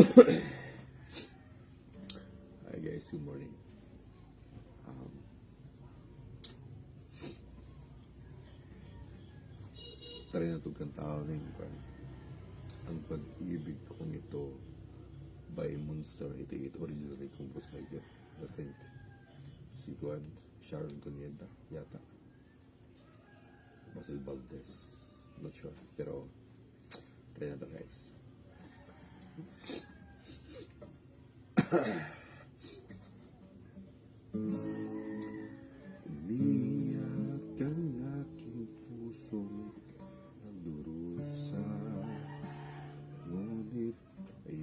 Hi guys, good morning. Tari na itong kantao na yung ang pag-ibig kong ito by Monster 88 originally composed by I think si Juan Sharon Cuneta yata Basil Valdez, not sure, pero try na ito guys. Umiyak ang aking pusong nagdurusa, ngunit ay